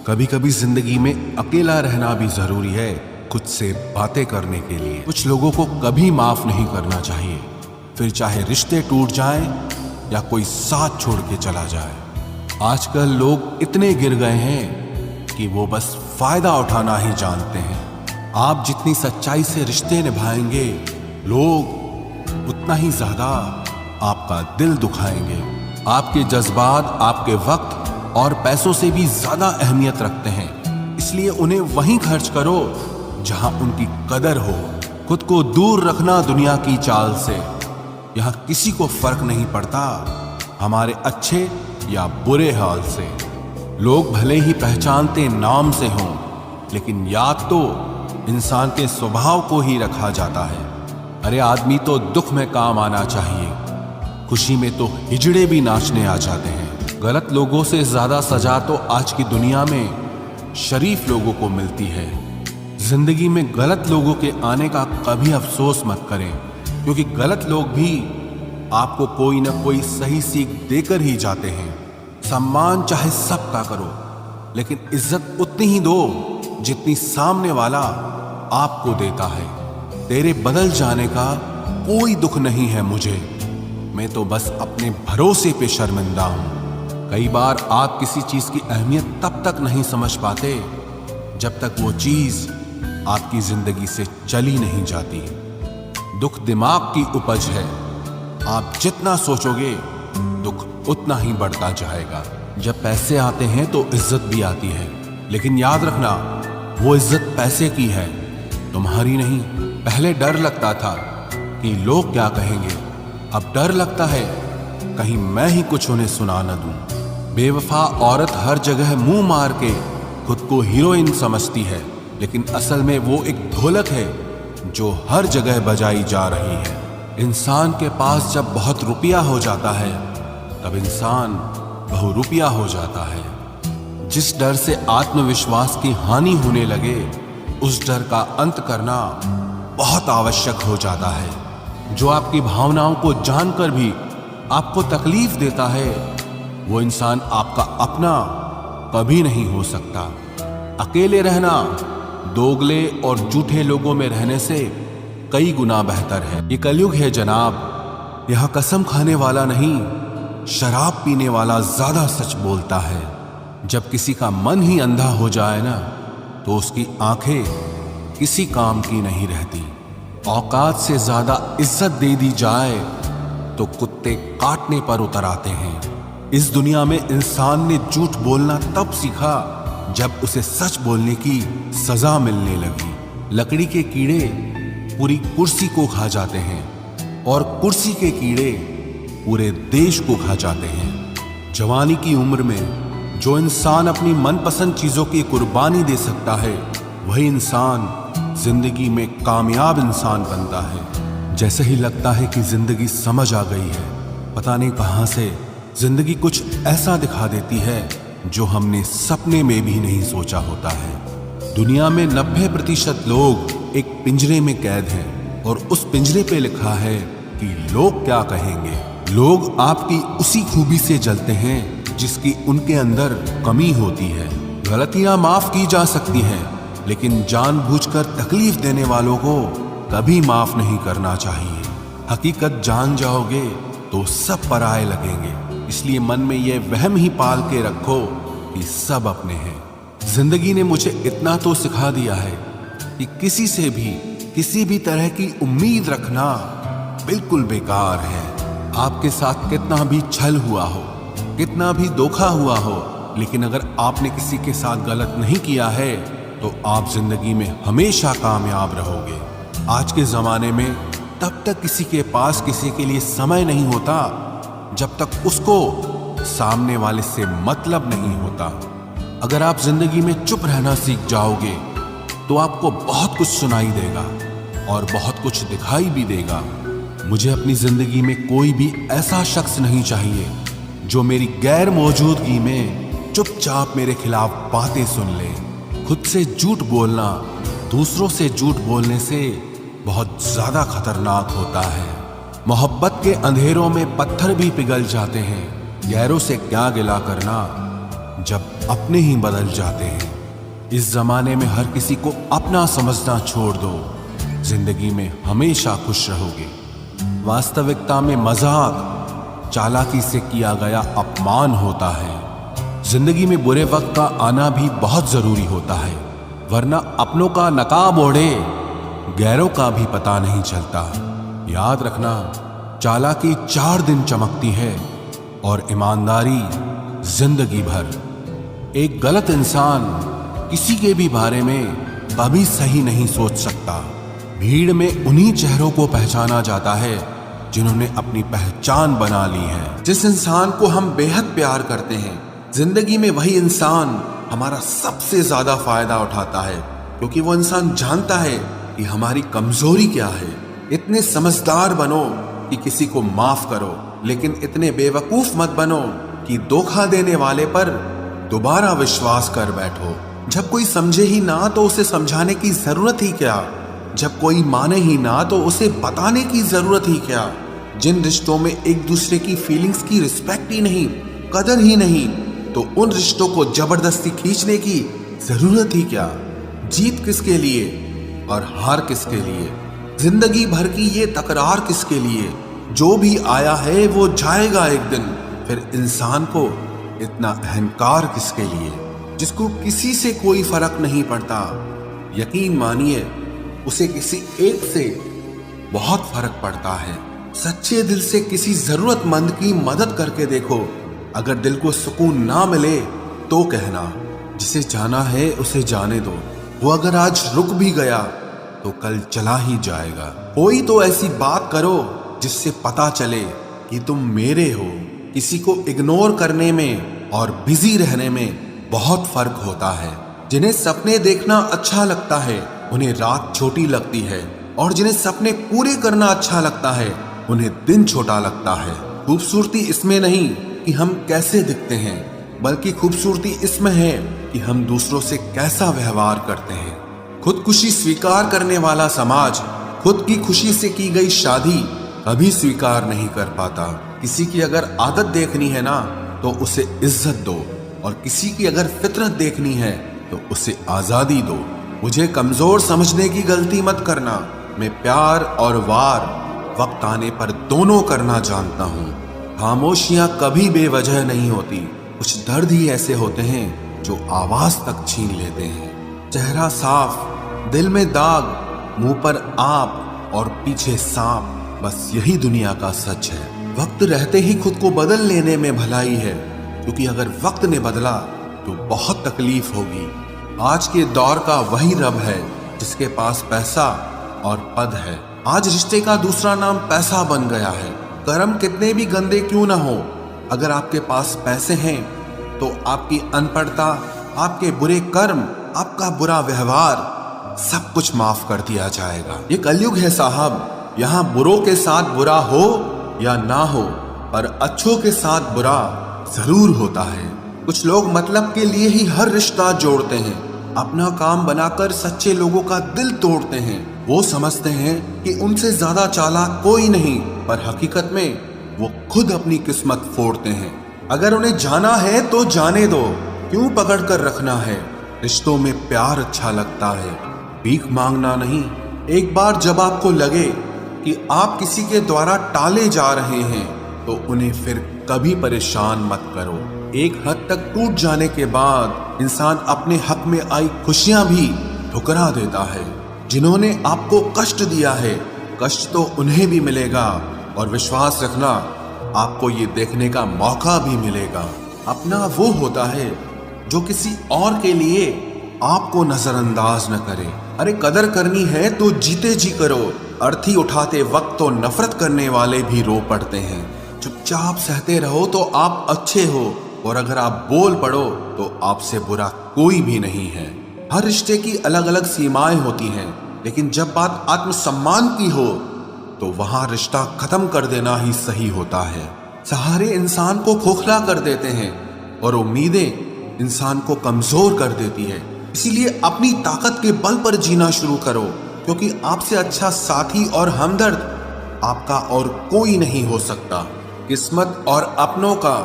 कभी कभी जिंदगी में अकेला रहना भी जरूरी है खुद से बातें करने के लिए। कुछ लोगों को कभी माफ नहीं करना चाहिए, फिर चाहे रिश्ते टूट जाएं या कोई साथ छोड़ के चला जाए। आजकल लोग इतने गिर गए हैं कि वो बस फायदा उठाना ही जानते हैं। आप जितनी सच्चाई से रिश्ते निभाएंगे, लोग उतना ही ज्यादा आपका दिल दुखाएंगे। आपके जज्बात आपके वक्त और पैसों से भी ज्यादा अहमियत रखते हैं, इसलिए उन्हें वहीं खर्च करो जहां उनकी कदर हो। खुद को दूर रखना दुनिया की चाल से। यहां किसी को फर्क नहीं पड़ता हमारे अच्छे या बुरे हाल से। लोग भले ही पहचानते नाम से हों, लेकिन याद तो इंसान के स्वभाव को ही रखा जाता है। अरे आदमी तो दुख में काम आना चाहिए, खुशी में तो हिजड़े भी नाचने आ जाते हैं। गलत लोगों से ज्यादा सजा तो आज की दुनिया में शरीफ लोगों को मिलती है। जिंदगी में गलत लोगों के आने का कभी अफसोस मत करें, क्योंकि गलत लोग भी आपको कोई ना कोई सही सीख देकर ही जाते हैं। सम्मान चाहे सबका करो, लेकिन इज्जत उतनी ही दो जितनी सामने वाला आपको देता है। तेरे बदल जाने का कोई दुख नहीं है मुझे, मैं तो बस अपने भरोसे पे शर्मिंदा हूं। कई बार आप किसी चीज की अहमियत तब तक नहीं समझ पाते जब तक वो चीज आपकी जिंदगी से चली नहीं जाती। दुख दिमाग की उपज है, आप जितना सोचोगे दुख उतना ही बढ़ता जाएगा। जब पैसे आते हैं तो इज्जत भी आती है, लेकिन याद रखना वो इज्जत पैसे की है, तुम्हारी नहीं। पहले डर लगता था कि लोग क्या कहेंगे, अब डर लगता है कहीं मैं ही कुछ उन्हें सुना न दूं। बेवफा औरत हर जगह मुंह मार के खुद को हीरोइन समझती है, लेकिन असल में वो एक ढोलक है जो हर जगह बजाई जा रही है। इंसान के पास जब बहुत रुपया हो जाता है, तब इंसान बहुरुपया हो जाता है। जिस डर से आत्मविश्वास की हानि होने लगे, उस डर का अंत करना बहुत आवश्यक हो जाता है। जो आपकी भावनाओं को जानकर भी आपको तकलीफ देता है, वो इंसान आपका अपना कभी नहीं हो सकता। अकेले रहना दोगले और झूठे लोगों में रहने से कई गुना बेहतर है। ये कलयुग है जनाब, यहां कसम खाने वाला नहीं, शराब पीने वाला ज्यादा सच बोलता है। जब किसी का मन ही अंधा हो जाए ना, तो उसकी आंखें किसी काम की नहीं रहती। औकात से ज्यादा इज्जत दे दी जाए तो कुत्ते काटने पर उतर आते हैं। इस दुनिया में इंसान ने झूठ बोलना तब सीखा जब उसे सच बोलने की सजा मिलने लगी। लकड़ी के कीड़े पूरी कुर्सी को खा जाते हैं, और कुर्सी के कीड़े पूरे देश को खा जाते हैं। जवानी की उम्र में जो इंसान अपनी मनपसंद चीजों की कुर्बानी दे सकता है, वही इंसान जिंदगी में कामयाब इंसान बनता है। जैसे ही लगता है कि जिंदगी समझ आ गई है, पता नहीं कहां से जिंदगी कुछ ऐसा दिखा देती है जो हमने सपने में भी नहीं सोचा होता है। दुनिया में 90% लोग एक पिंजरे में कैद हैं, और उस पिंजरे पे लिखा है कि लोग क्या कहेंगे। लोग आपकी उसी खूबी से जलते हैं जिसकी उनके अंदर कमी होती है। गलतियां माफ की जा सकती हैं, लेकिन जानबूझकर तकलीफ देने वालों को कभी माफ नहीं करना चाहिए। हकीकत जान जाओगे तो सब पराये लगेंगे, इसलिए मन में यह वहम ही पाल के रखो कि सब अपने हैं। जिंदगी ने मुझे इतना तो सिखा दिया है कि किसी से भी किसी भी तरह की उम्मीद रखना बिल्कुल बेकार है। आपके साथ कितना भी छल हुआ हो, कितना भी धोखा हुआ हो, लेकिन अगर आपने किसी के साथ गलत नहीं किया है तो आप जिंदगी में हमेशा कामयाब रहोगे। आज के जमाने में तब तक किसी के पास किसी के लिए समय नहीं होता जब तक उसको सामने वाले से मतलब नहीं होता। अगर आप जिंदगी में चुप रहना सीख जाओगे तो आपको बहुत कुछ सुनाई देगा और बहुत कुछ दिखाई भी देगा। मुझे अपनी जिंदगी में कोई भी ऐसा शख्स नहीं चाहिए जो मेरी गैर मौजूदगी में चुपचाप मेरे खिलाफ बातें सुन ले। खुद से झूठ बोलना दूसरों से झूठ बोलने से बहुत ज्यादा खतरनाक होता है। मोहब्बत के अंधेरों में पत्थर भी पिघल जाते हैं, गैरों से क्या गिला करना जब अपने ही बदल जाते हैं। इस जमाने में हर किसी को अपना समझना छोड़ दो, जिंदगी में हमेशा खुश रहोगे। वास्तविकता में मजाक, चालाकी से किया गया अपमान होता है। जिंदगी में बुरे वक्त का आना भी बहुत जरूरी होता है, वरना अपनों का नकाब ओढ़े गैरों का भी पता नहीं चलता। याद रखना, चालाकी 4 दिन चमकती है और ईमानदारी जिंदगी भर। एक गलत इंसान किसी के भी बारे में कभी सही नहीं सोच सकता। भीड़ में उन्हीं चेहरों को पहचाना जाता है जिन्होंने अपनी पहचान बना ली है। जिस इंसान को हम बेहद प्यार करते हैं, जिंदगी में वही इंसान हमारा सबसे ज्यादा फायदा उठाता है, क्योंकि वो इंसान जानता है कि हमारी कमजोरी क्या है। इतने समझदार बनो कि किसी को माफ करो, लेकिन इतने बेवकूफ मत बनो कि धोखा देने वाले पर दोबारा विश्वास कर बैठो। जब कोई समझे ही ना तो उसे समझाने की जरूरत ही क्या। जब कोई माने ही ना तो उसे बताने की जरूरत ही क्या। जिन रिश्तों में एक दूसरे की फीलिंग्स की रिस्पेक्ट ही नहीं, कदर ही नहीं, तो उन रिश्तों को जबरदस्ती खींचने की जरूरत ही क्या। जीत किसके लिए और हार किसके लिए, जिंदगी भर की ये तकरार किसके लिए। जो भी आया है वो जाएगा एक दिन, फिर इंसान को इतना अहंकार किसके लिए, जिसको किसी से कोई फर्क नहीं पड़ता। यकीन मानिए, उसे किसी एक से बहुत फर्क पड़ता है। सच्चे दिल से किसी जरूरतमंद की मदद करके देखो। अगर दिल को सुकून ना मिले तो कहना, जिसे जाना है उसे जाने दो। वो अगर आज रुक भी गया तो कल चला ही जाएगा। कोई तो ऐसी बात करो जिससे पता चले कि तुम मेरे हो। किसी को इग्नोर करने में और बिजी रहने में बहुत फर्क होता है। जिन्हें सपने देखना अच्छा लगता है उन्हें रात छोटी लगती है, और जिन्हें सपने पूरे करना अच्छा लगता है उन्हें दिन छोटा लगता है। खूबसूरती इसमें नहीं कि हम कैसे दिखते हैं, बल्कि खूबसूरती इसमें है कि हम दूसरों से कैसा व्यवहार करते हैं। खुदकुशी स्वीकार करने वाला समाज खुद की खुशी से की गई शादी कभी स्वीकार नहीं कर पाता। किसी की अगर आदत देखनी है ना तो उसे इज्जत दो, और किसी की अगर फितरत देखनी है तो उसे आजादी दो। मुझे कमजोर समझने की गलती मत करना। मैं प्यार और वार वक्त आने पर दोनों करना जानता हूँ। खामोशियां कभी बेवजह नहीं होती। कुछ दर्द ही ऐसे होते हैं जो आवाज तक छीन लेते हैं। चेहरा साफ, दिल में दाग, मुंह पर आप और पीछे सांप, बस यही दुनिया का सच है। वक्त रहते ही खुद को बदल लेने में भलाई है, क्योंकि अगर वक्त ने बदला तो बहुत तकलीफ होगी। आज के दौर का वही रब है जिसके पास पैसा और पद है। आज रिश्ते का दूसरा नाम पैसा बन गया है। कर्म कितने भी गंदे क्यों ना हो, अगर आपके पास पैसे हैं तो आपकी अनपढ़ता, आपके बुरे कर्म, आपका बुरा व्यवहार सब कुछ माफ कर दिया जाएगा। ये कलयुग है साहब, यहाँ बुरों के साथ बुरा हो या ना हो, पर अच्छों के साथ बुरा जरूर होता है। कुछ लोग मतलब के लिए ही हर रिश्ता जोड़ते हैं, अपना काम बनाकर सच्चे लोगों का दिल तोड़ते हैं। वो समझते हैं कि उनसे ज्यादा चालाक कोई नहीं, पर हकीकत में वो खुद अपनी किस्मत फोड़ते हैं। अगर उन्हें जाना है तो जाने दो, क्यों पकड़ कर रखना है। रिश्तों में प्यार अच्छा लगता है, भीख मांगना नहीं। एक बार जब आपको लगे कि आप किसी के द्वारा टाले जा रहे हैं तो उन्हें फिर कभी परेशान मत करो। एक हद तक टूट जाने के बाद इंसान अपने हक में आई खुशियां भी ठुकरा देता है। जिन्होंने आपको कष्ट दिया है, कष्ट तो उन्हें भी मिलेगा, और विश्वास रखना, आपको ये देखने का मौका भी मिलेगा। अपना वो होता है जो किसी और के लिए आपको नजरअंदाज न करे। अरे कदर करनी है तो जीते जी करो। अर्थी उठाते वक्त तो नफरत करने वाले भी रो पड़ते हैं। चुपचाप सहते रहो तो आप अच्छे हो, और अगर आप बोल पड़ो तो आपसे बुरा कोई भी नहीं है। हर रिश्ते की अलग अलग सीमाएं होती हैं, लेकिन जब बात आत्मसम्मान की हो तो वहां रिश्ता खत्म कर देना ही सही होता है। सहारे इंसान को खोखला कर देते हैं और उम्मीदें इंसान को कमजोर कर देती है। इसीलिए अपनी ताकत के बल पर जीना शुरू करो, क्योंकि आपसे अच्छा साथी और हमदर्द आपका और कोई नहीं हो सकता। किस्मत और अपनों का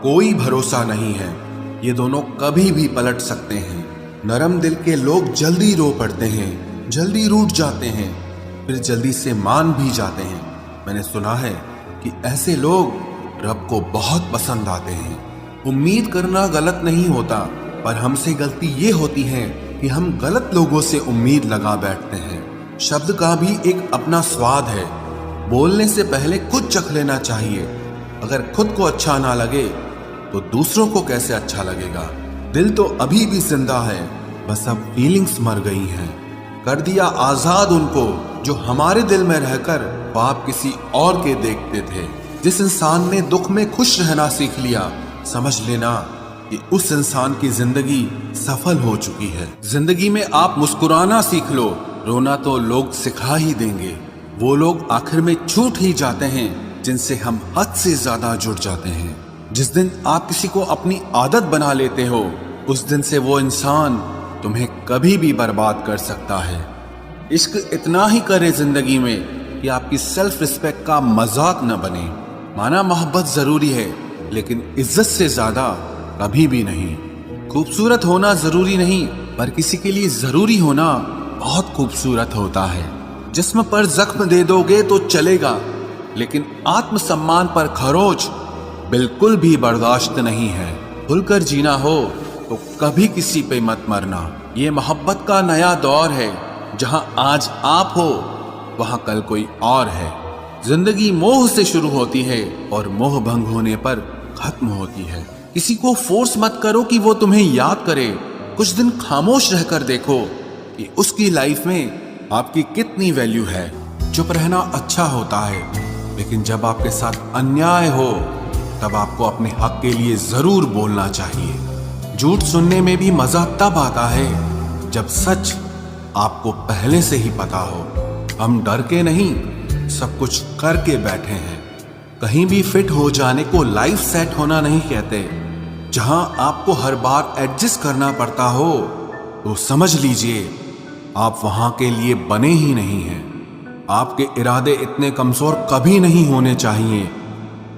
कोई भरोसा नहीं है। ये दोनों कभी भी पलट सकते हैं। नरम दिल के लोग जल्दी रो पड़ते हैं, जल्दी रूठ जाते हैं, फिर जल्दी से मान भी जाते हैं। मैंने सुना है कि ऐसे लोग रब को बहुत पसंद आते हैं। उम्मीद करना गलत नहीं होता, पर हमसे गलती ये होती है कि हम गलत लोगों से उम्मीद लगा बैठते हैं। शब्द का भी एक अपना स्वाद है। बोलने से पहले खुद चख लेना चाहिए। अगर खुद को अच्छा ना लगे तो दूसरों को कैसे अच्छा लगेगा। दिल तो अभी भी जिंदा है, बस अब फीलिंग्स मर गई हैं। कर दिया आजाद उनको जो हमारे दिल में रहकर ख्वाब किसी और के देखते थे। जिस इंसान ने दुख में खुश रहना सीख लिया, समझ लेना कि उस इंसान की जिंदगी सफल हो चुकी है। जिंदगी में आप मुस्कुराना सीख लो, रोना तो लोग सिखा ही देंगे। वो लोग आखिर में छूट ही जाते हैं जिनसे हम हद से ज्यादा जुड़ जाते हैं। जिस दिन आप किसी को अपनी आदत बना लेते हो, उस दिन से वो इंसान तुम्हें कभी भी बर्बाद कर सकता है। इश्क इतना ही करे जिंदगी में कि आपकी सेल्फ रिस्पेक्ट का मजाक न बने। माना मोहब्बत जरूरी है, लेकिन इज्जत से ज्यादा कभी भी नहीं। खूबसूरत होना जरूरी नहीं, पर किसी के लिए जरूरी होना बहुत खूबसूरत होता है। जिस्म पर जख्म दे दोगे तो चलेगा, लेकिन आत्मसम्मान पर खरोच बिल्कुल भी बर्दाश्त नहीं है। खुलकर जीना हो तो कभी किसी पे मत मरना। ये मोहब्बत का नया दौर है, जहां आज आप हो वहां कल कोई और है। जिंदगी मोह से शुरू होती है और मोह भंग होने पर खत्म होती है। किसी को फोर्स मत करो कि वो तुम्हें याद करे। कुछ दिन खामोश रहकर देखो कि उसकी लाइफ में आपकी कितनी वैल्यू है। चुप रहना अच्छा होता है, लेकिन जब आपके साथ अन्याय हो तब आपको अपने हक के लिए जरूर बोलना चाहिए। झूठ सुनने में भी मजा तब आता है जब सच आपको पहले से ही पता हो। हम डर के नहीं, सब कुछ करके बैठे हैं। कहीं भी फिट हो जाने को लाइफ सेट होना नहीं कहते। जहां आपको हर बार एडजस्ट करना पड़ता हो तो समझ लीजिए आप वहां के लिए बने ही नहीं हैं। आपके इरादे इतने कमजोर कभी नहीं होने चाहिए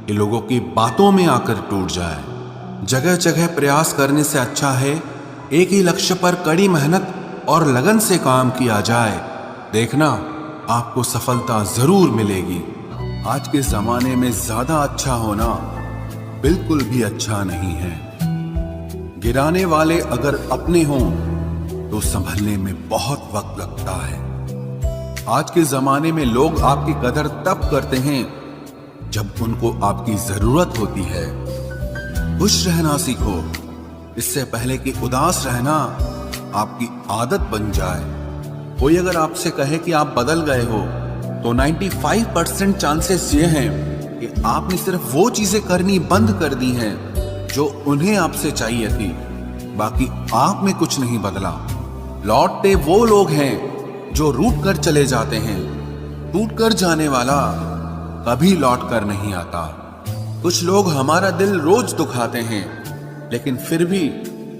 कि लोगों की बातों में आकर टूट जाए। जगह जगह प्रयास करने से अच्छा है एक ही लक्ष्य पर कड़ी मेहनत और लगन से काम किया जाए। देखना आपको सफलता जरूर मिलेगी। आज के जमाने में ज्यादा अच्छा होना बिल्कुल भी अच्छा नहीं है। गिराने वाले अगर अपने हों तो संभलने में बहुत वक्त लगता है। आज के जमाने में लोग आपकी कदर तब करते हैं जब उनको आपकी जरूरत होती है। खुश रहना सीखो, इससे पहले कि उदास रहना आपकी आदत बन जाए। कोई अगर आपसे कहे कि आप बदल गए हो तो 95% चांसेस ये हैं कि आपने सिर्फ वो चीजें करनी बंद कर दी हैं जो उन्हें आपसे चाहिए थी। बाकी आप में कुछ नहीं बदला। लौटते वो लोग हैं जो रूठ कर चले जाते हैं। टूट कर जाने वाला कभी लौट कर नहीं आता। कुछ लोग हमारा दिल रोज दुखाते हैं, लेकिन फिर भी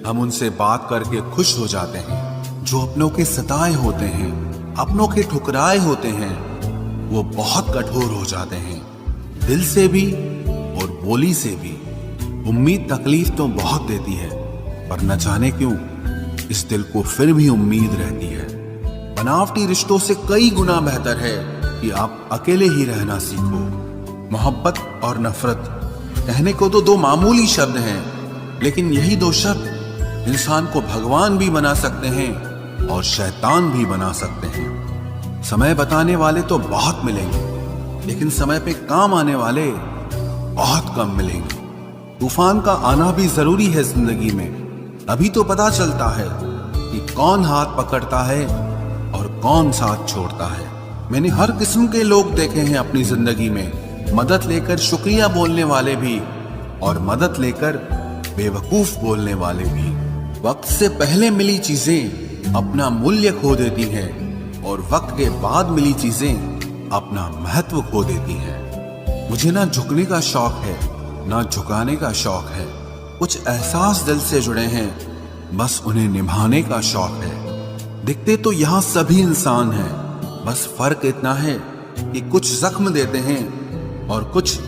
हम उनसे बात करके खुश हो जाते हैं। जो अपनों के सताए होते हैं, अपनों के ठुकराए होते हैं, वो बहुत कठोर हो जाते हैं, दिल से भी और बोली से भी। उम्मीद तकलीफ तो बहुत देती है, पर न जाने क्यों इस दिल को फिर भी उम्मीद रहती है। बनावटी रिश्तों से कई गुना बेहतर है कि आप अकेले ही रहना सीखो। मोहब्बत और नफरत कहने को तो दो मामूली शब्द हैं, लेकिन यही दो शब्द इंसान को भगवान भी बना सकते हैं और शैतान भी बना सकते हैं। समय बताने वाले तो बहुत मिलेंगे, लेकिन समय पे काम आने वाले बहुत कम मिलेंगे। तूफान का आना भी जरूरी है जिंदगी में, अभी तो पता चलता है कि कौन हाथ पकड़ता है और कौन साथ छोड़ता है। मैंने हर किस्म के लोग देखे हैं अपनी जिंदगी में, मदद लेकर शुक्रिया बोलने वाले भी और मदद लेकर बेवकूफ बोलने वाले भी। वक्त से पहले मिली चीजें अपना मूल्य खो देती हैं और वक्त के बाद मिली चीजें अपना महत्व खो देती हैं। मुझे ना झुकने का शौक है ना झुकाने का शौक है। कुछ एहसास दिल से जुड़े हैं, बस उन्हें निभाने का शौक है। दिखते तो यहाँ सभी इंसान हैं, बस फर्क इतना है कि कुछ जख्म देते हैं और कुछ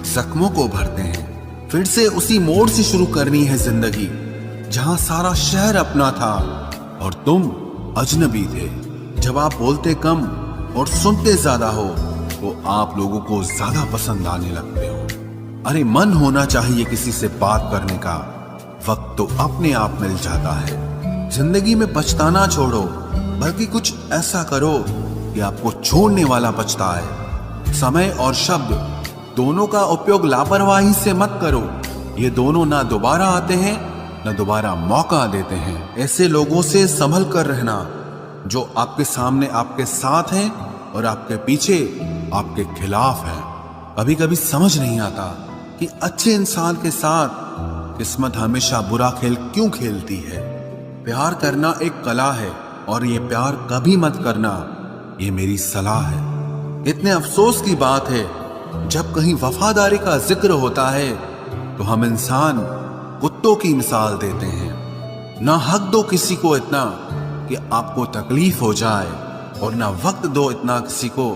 जख्मों को भरते हैं। फिर से उसी मोड़ से शुरू करनी है जिंदगी, जहां सारा शहर अपना था और तुम अजनबी थे। जब आप बोलते कम और सुनते ज्यादा हो तो आप लोगों को ज्यादा पसंद आने लगते हो। अरे मन होना चाहिए किसी से बात करने का, वक्त तो अपने आप मिल जाता है। जिंदगी में पछताना छोड़ो, बल्कि कुछ ऐसा करो कि आपको छोड़ने वाला पछताए। समय और शब्द दोनों का उपयोग लापरवाही से मत करो। ये दोनों ना दोबारा आते हैं ना दोबारा मौका देते हैं। ऐसे लोगों से संभल कर रहना जो आपके सामने आपके साथ हैं और आपके पीछे आपके खिलाफ हैं। कभी कभी समझ नहीं आता कि अच्छे इंसान के साथ किस्मत हमेशा बुरा खेल क्यों खेलती है। प्यार करना एक कला है और ये प्यार कभी मत करना, ये मेरी सलाह है। इतने अफसोस की बात है, जब कहीं वफादारी का जिक्र होता है तो हम इंसान कुत्तों की मिसाल देते हैं। ना हक दो किसी को इतना कि आपको तकलीफ हो जाए और ना वक्त दो इतना किसी को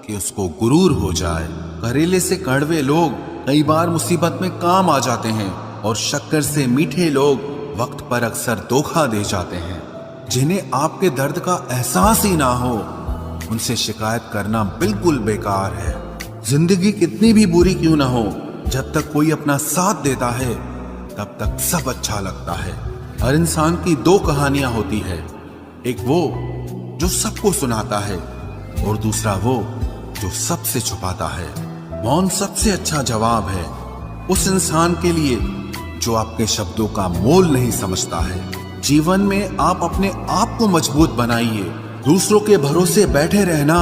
कि उसको गुरूर हो जाए। करेले से कड़वे लोग कई बार मुसीबत में काम आ जाते हैं और शक्कर से मीठे लोग वक्त पर अक्सर धोखा दे जाते हैं। जिन्हें आपके दर्द का एहसास ही ना हो उनसे शिकायत करना बिल्कुल बेकार है। जिंदगी कितनी भी बुरी क्यों ना हो, जब तक कोई अपना साथ देता है तब तक सब अच्छा लगता है। हर इंसान की दो कहानियां होती है, एक वो जो सबको सुनाता है और दूसरा वो जो सबसे छुपाता है। मौन सबसे अच्छा जवाब है उस इंसान के लिए जो आपके शब्दों का मोल नहीं समझता है। जीवन में आप अपने आप को मजबूत बनाइए। दूसरों के भरोसे बैठे रहना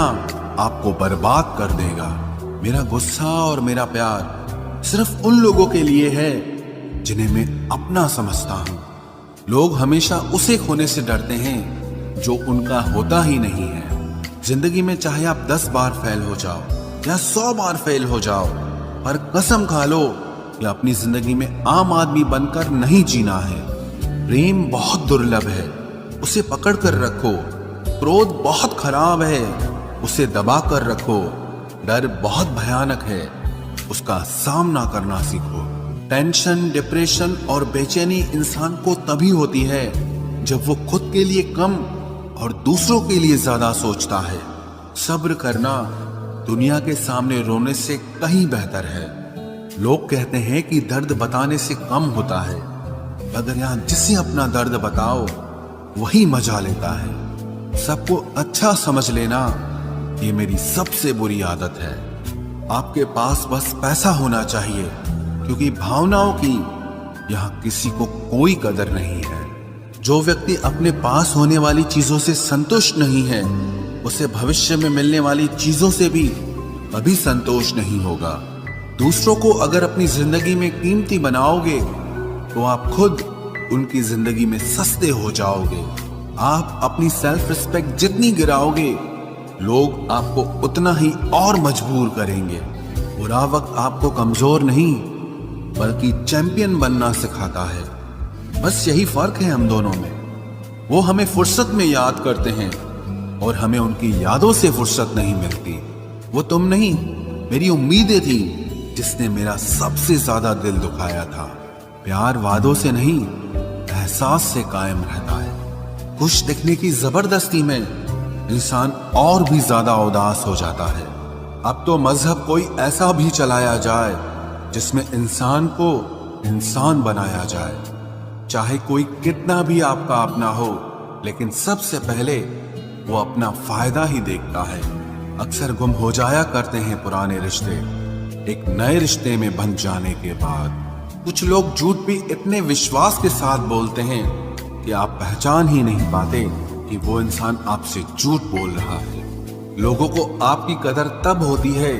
आपको बर्बाद कर देगा। मेरा गुस्सा और मेरा प्यार सिर्फ उन लोगों के लिए है जिन्हें मैं अपना समझता हूं। लोग हमेशा उसे खोने से डरते हैं जो उनका होता ही नहीं है। जिंदगी में चाहे आप 10 बार फेल हो जाओ या 100 बार फेल हो जाओ, पर कसम खा लो कि अपनी जिंदगी में आम आदमी बनकर नहीं जीना है। प्रेम बहुत दुर्लभ है, उसे पकड़ कर रखो। क्रोध बहुत खराब है, उसे दबा कर रखो। डर बहुत भयानक है, उसका सामना करना सीखो। टेंशन, डिप्रेशन और बेचैनी इंसान को तभी होती है जब वो खुद के लिए कम और दूसरों के लिए ज्यादा सोचता है। सब्र करना दुनिया के सामने रोने से कहीं बेहतर है। लोग कहते हैं कि दर्द बताने से कम होता है, अगर यहां जिसे अपना दर्द बताओ वही मजा लेता है। सबको अच्छा समझ लेना ये मेरी सबसे बुरी आदत है। आपके पास बस पैसा होना चाहिए, क्योंकि भावनाओं की यहाँ किसी को कोई कदर नहीं है। जो व्यक्ति अपने पास होने वाली चीजों से संतुष्ट नहीं है, उसे भविष्य में मिलने वाली चीजों से भी कभी संतोष नहीं होगा। दूसरों को अगर अपनी जिंदगी में कीमती बनाओगे तो आप खुद उनकी जिंदगी में सस्ते हो जाओगे। आप अपनी सेल्फ रिस्पेक्ट जितनी गिराओगे, लोग आपको उतना ही और मजबूर करेंगे। बुरा वक्त आपको कमजोर नहीं बल्कि चैंपियन बनना सिखाता है। बस यही फर्क है हम दोनों में। वो हमें फुर्सत में याद करते हैं और हमें उनकी यादों से फुर्सत नहीं मिलती। वो तुम नहीं, मेरी उम्मीदें थी जिसने मेरा सबसे ज्यादा दिल दुखाया था। प्यार वादों से नहीं, एहसास से कायम रहता है। खुश दिखने की जबरदस्ती में इंसान और भी ज्यादा उदास हो जाता है। अब तो मजहब कोई ऐसा भी चलाया जाए जिसमें इंसान को इंसान बनाया जाए। चाहे कोई कितना भी आपका अपना हो, लेकिन सबसे पहले वो अपना फायदा ही देखता है। अक्सर गुम हो जाया करते हैं पुराने रिश्ते एक नए रिश्ते में बन जाने के बाद। कुछ लोग झूठ भी इतने विश्वास के साथ बोलते हैं कि आप पहचान ही नहीं पाते कि वो इंसान आपसे झूठ बोल रहा है। लोगों को आपकी कदर तब होती है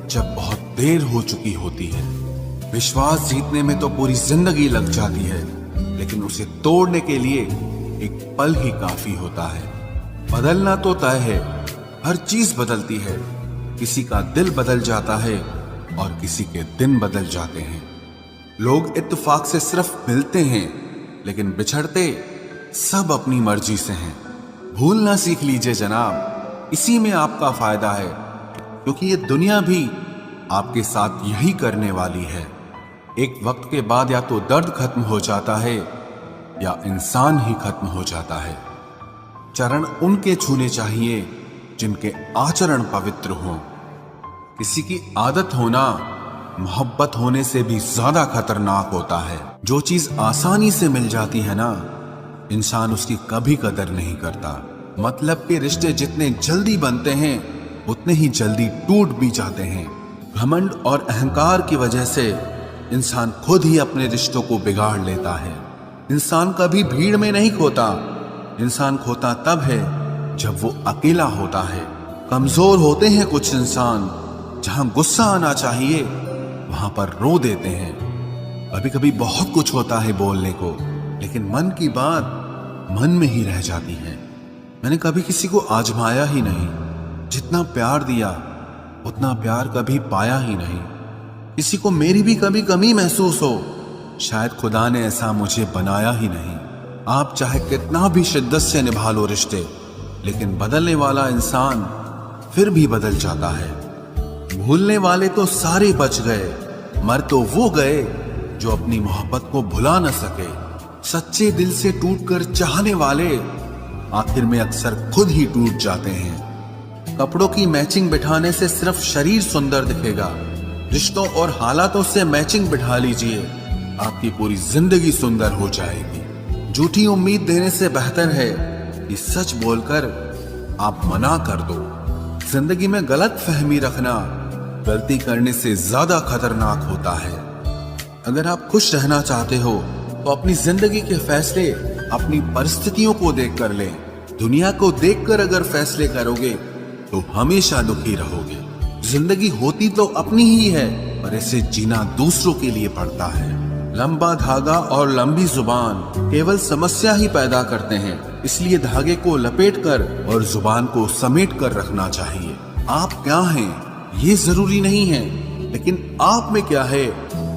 जब बहुत देर हो चुकी होती है। विश्वास जीतने में तो पूरी जिंदगी लग जाती है, लेकिन उसे तोड़ने के लिए एक पल ही काफी होता है। बदलना तो तय है, हर चीज बदलती है। किसी का दिल बदल जाता है और किसी के दिन बदल जाते हैं। लोग इत्तेफाक से सिर्फ मिलते हैं, लेकिन बिछड़ते सब अपनी मर्जी से हैं। भूलना सीख लीजिए जनाब, इसी में आपका फायदा है, क्योंकि ये दुनिया भी आपके साथ यही करने वाली है। एक वक्त के बाद या तो दर्द खत्म हो जाता है या इंसान ही खत्म हो जाता है। चरण उनके छूने चाहिए जिनके आचरण पवित्र हों। किसी की आदत होना मोहब्बत होने से भी ज्यादा खतरनाक होता है। जो चीज आसानी से मिल जाती है ना, इंसान उसकी कभी कदर नहीं करता। मतलब के रिश्ते जितने जल्दी बनते हैं उतने ही जल्दी टूट भी जाते हैं। घमंड और अहंकार की वजह से इंसान खुद ही अपने रिश्तों को बिगाड़ लेता है। इंसान कभी भीड़ में नहीं खोता, इंसान खोता तब है जब वो अकेला होता है। कमजोर होते हैं कुछ इंसान, जहां गुस्सा आना चाहिए वहां पर रो देते हैं। कभी कभी बहुत कुछ होता है बोलने को, लेकिन मन की बात मन में ही रह जाती है। मैंने कभी किसी को आजमाया ही नहीं, जितना प्यार दिया उतना प्यार कभी पाया ही नहीं। किसी को मेरी भी कभी कमी महसूस हो, शायद खुदा ने ऐसा मुझे बनाया ही नहीं। आप चाहे कितना भी शिद्दत से निभा लो रिश्ते, लेकिन बदलने वाला इंसान फिर भी बदल जाता है। भूलने वाले तो सारे बच गए, मर तो वो गए जो अपनी मोहब्बत को भुला न सके। सच्चे दिल से टूटकर चाहने वाले आखिर में अक्सर खुद ही टूट जाते हैं। कपड़ों की मैचिंग बिठाने से सिर्फ शरीर सुंदर दिखेगा, रिश्तों और हालातों से मैचिंग बिठा लीजिए, आपकी पूरी जिंदगी सुंदर हो जाएगी। झूठी उम्मीद देने से बेहतर है कि सच बोलकर आप मना कर दो। जिंदगी में गलत फहमी रखना गलती करने से ज्यादा खतरनाक होता है। अगर आप खुश रहना चाहते हो तो अपनी जिंदगी के फैसले अपनी परिस्थितियों को देखकर लें। दुनिया को देखकर अगर फैसले करोगे तो हमेशा दुखी रहोगे। जिंदगी होती तो अपनी ही है, पर इसे जीना दूसरों के लिए पड़ता है। लंबा धागा और लंबी जुबान केवल समस्या ही पैदा करते हैं, इसलिए धागे को लपेटकर और जुबान को समेट कर रखना चाहिए। आप क्या हैं ये जरूरी नहीं है, लेकिन आप में क्या है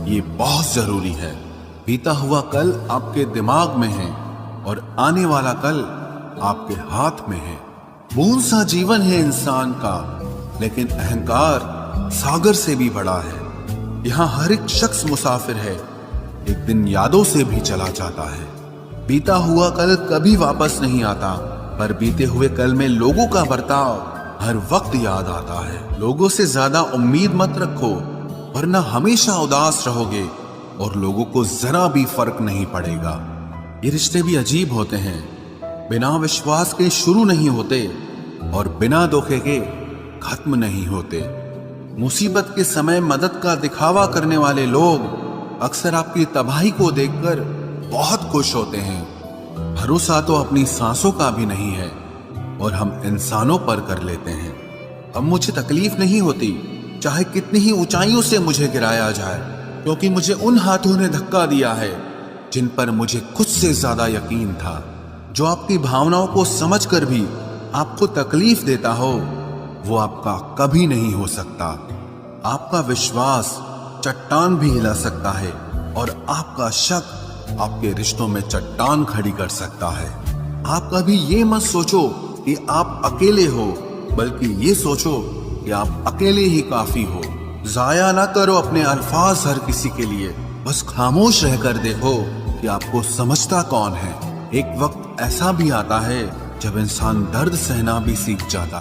ये बहुत जरूरी है। बीता हुआ कल आपके दिमाग में है और आने वाला कल आपके हाथ में है। बूंद सा जीवन है इंसान का, लेकिन अहंकार सागर से भी बड़ा है। यहाँ हर एक शख्स मुसाफिर है, एक दिन यादों से भी चला जाता है। बीता हुआ कल कभी वापस नहीं आता, पर बीते हुए कल में लोगों का बर्ताव हर वक्त याद आता है। लोगों से ज्यादा उम्मीद मत रखो, वरना हमेशा उदास रहोगे और लोगों को जरा भी फर्क नहीं पड़ेगा। ये रिश्ते भी अजीब होते हैं, बिना विश्वास के शुरू नहीं होते और बिना धोखे के खत्म नहीं होते। मुसीबत के समय मदद का दिखावा करने वाले लोग अक्सर आपकी तबाही को देखकर बहुत खुश होते हैं। भरोसा तो अपनी सांसों का भी नहीं है और हम इंसानों पर कर लेते हैं। अब मुझे तकलीफ नहीं होती चाहे कितनी ही ऊंचाइयों से मुझे गिराया जाए, क्योंकि मुझे उन हाथों ने धक्का दिया है जिन पर मुझे खुद से ज्यादा यकीन था। जो आपकी भावनाओं को समझकर भी आपको तकलीफ देता हो, वो आपका कभी नहीं हो सकता। आपका विश्वास चट्टान भी हिला सकता है और आपका शक आपके रिश्तों में चट्टान खड़ी कर सकता है। आप कभी ये मत सोचो कि आप अकेले हो, बल्कि ये सोचो कि आप अकेले ही काफी हो। जाया ना करो अपने अल्फाज हर किसी के लिए, बस खामोश रहकर देखो कि आपको समझता कौन है। एक वक्त ऐसा भी आता है जब इंसान दर्द सहना भी सीख जाता है।